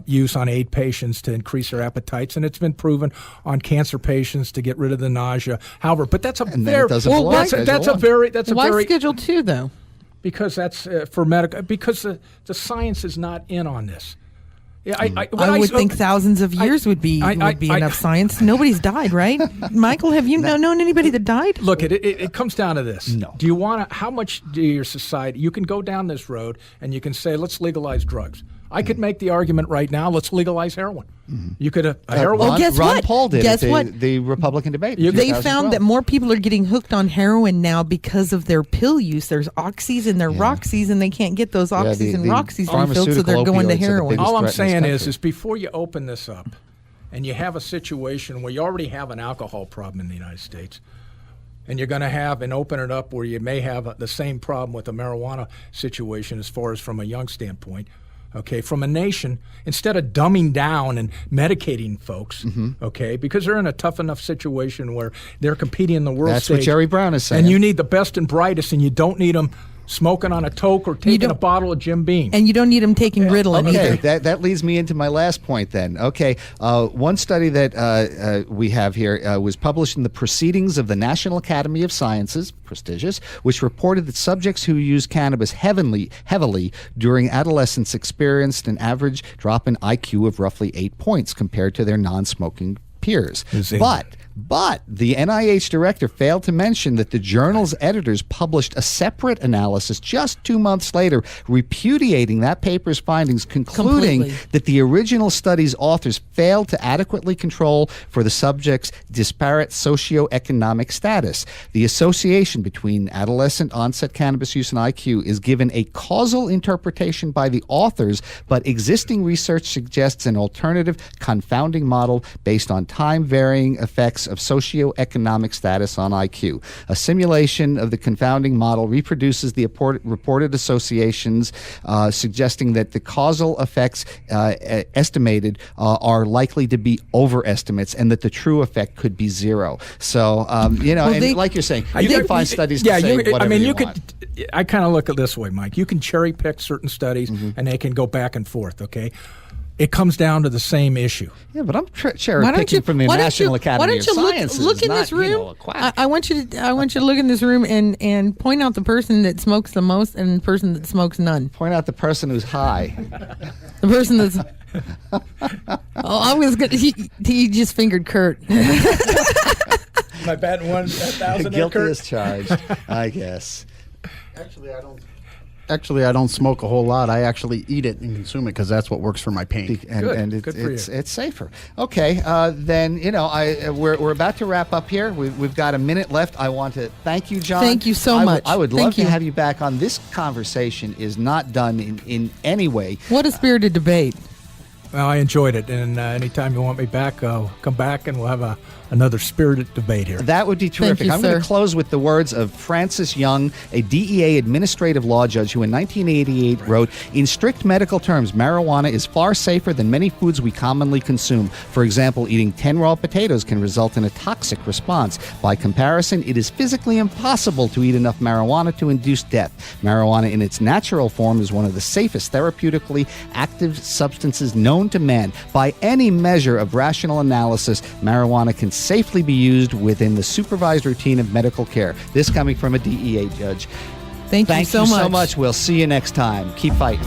use on AIDS patients to increase their appetites, and it's been proven on cancer patients to get rid of the nausea. However, but that's a And then very it doesn't belong that's in a, that's a Schedule very that's a Why very Schedule 2 though? because that's for medical, because the science is not in on this. Yeah, I would think thousands of years would be enough science. Nobody's died, right? Michael, have you known anybody that died? Look, it comes down to this. No. Do you want to? How much do your society? You can go down this road and you can say, let's legalize drugs. I could make the argument right now. Let's legalize heroin. You could heroin. Well, guess Ron what? Paul did Guess at what? the Republican debate. You- in They 2012. found that more people are getting hooked on heroin now because of their pill use. There's oxys and their roxys, and they can't get those oxys the- and the roxys refilled, so they're pharmaceutical going to opioids are the heroin. biggest All I'm threat in saying this is country. before you open this up, and you have a situation where you already have an alcohol problem in the United States, and you're going to have and open it up where you may have the same problem with the marijuana situation as far as from a young standpoint. Okay, from a nation, instead of dumbing down and medicating folks, okay, because they're in a tough enough situation where they're competing in the world That's stage. what Jerry Brown is saying. And you need the best and brightest, and you don't need them smoking on a toke or taking a don't- bottle of Jim Beam. And you don't need them taking Ritalin Okay, either. that leads me into my last point then. Okay, one study that we have here was published in the Proceedings of the National Academy of Sciences, prestigious, which reported that subjects who used cannabis heavily during adolescence experienced an average drop in IQ of roughly 8 points compared to their non-smoking peers. But the NIH director failed to mention that the journal's editors published a separate analysis just 2 months later, repudiating that paper's findings, concluding Completely. that the original study's authors failed to adequately control for the subject's disparate socioeconomic status. The association between adolescent onset cannabis use and IQ is given a causal interpretation by the authors, but existing research suggests an alternative confounding model based on time-varying effects of socioeconomic status on IQ. A simulation of the confounding model reproduces the reported associations, suggesting that the causal effects estimated are likely to be overestimates and that the true effect could be zero. So, and like you're saying, you can find studies to say whatever you want. I kind of look at it this way, Mike. You can cherry pick certain studies and they can go back and forth, okay? It comes down to the same issue. Yeah, but I'm cherry picking from the National Academy of Sciences. Look in not, this room. a quack. I want you to look in this room and point out the person that smokes the most and the person that smokes none. Point out the person who's high. The person that's I was gonna. He just fingered Kurt. My bad 1,000. Guilty as charged, I guess. Actually, I don't smoke a whole lot. I actually eat it and consume it because that's what works for my pain. And Good for it's safer. Okay, then we're about to wrap up here. We've got a minute left. I want to thank you, John. Thank you so much. I would love Thank to you. have you back on. This conversation is not done in any way. What a spirited debate. Well, I enjoyed it, and anytime you want me back, I'll come back and we'll have another spirited debate here. That would be terrific. you, I'm going sir. to close with the words of Francis Young, a DEA administrative law judge who in 1988 wrote, "In strict medical terms, marijuana is far safer than many foods we commonly consume. For example, eating 10 raw potatoes can result in a toxic response. By comparison, it is physically impossible to eat enough marijuana to induce death. Marijuana in its natural form is one of the safest therapeutically active substances known to man. By any measure of rational analysis, marijuana can safely be used within the supervised routine of medical care." This coming from a DEA judge. Thank you Thank so you much. so much. We'll see you next time. Keep fighting.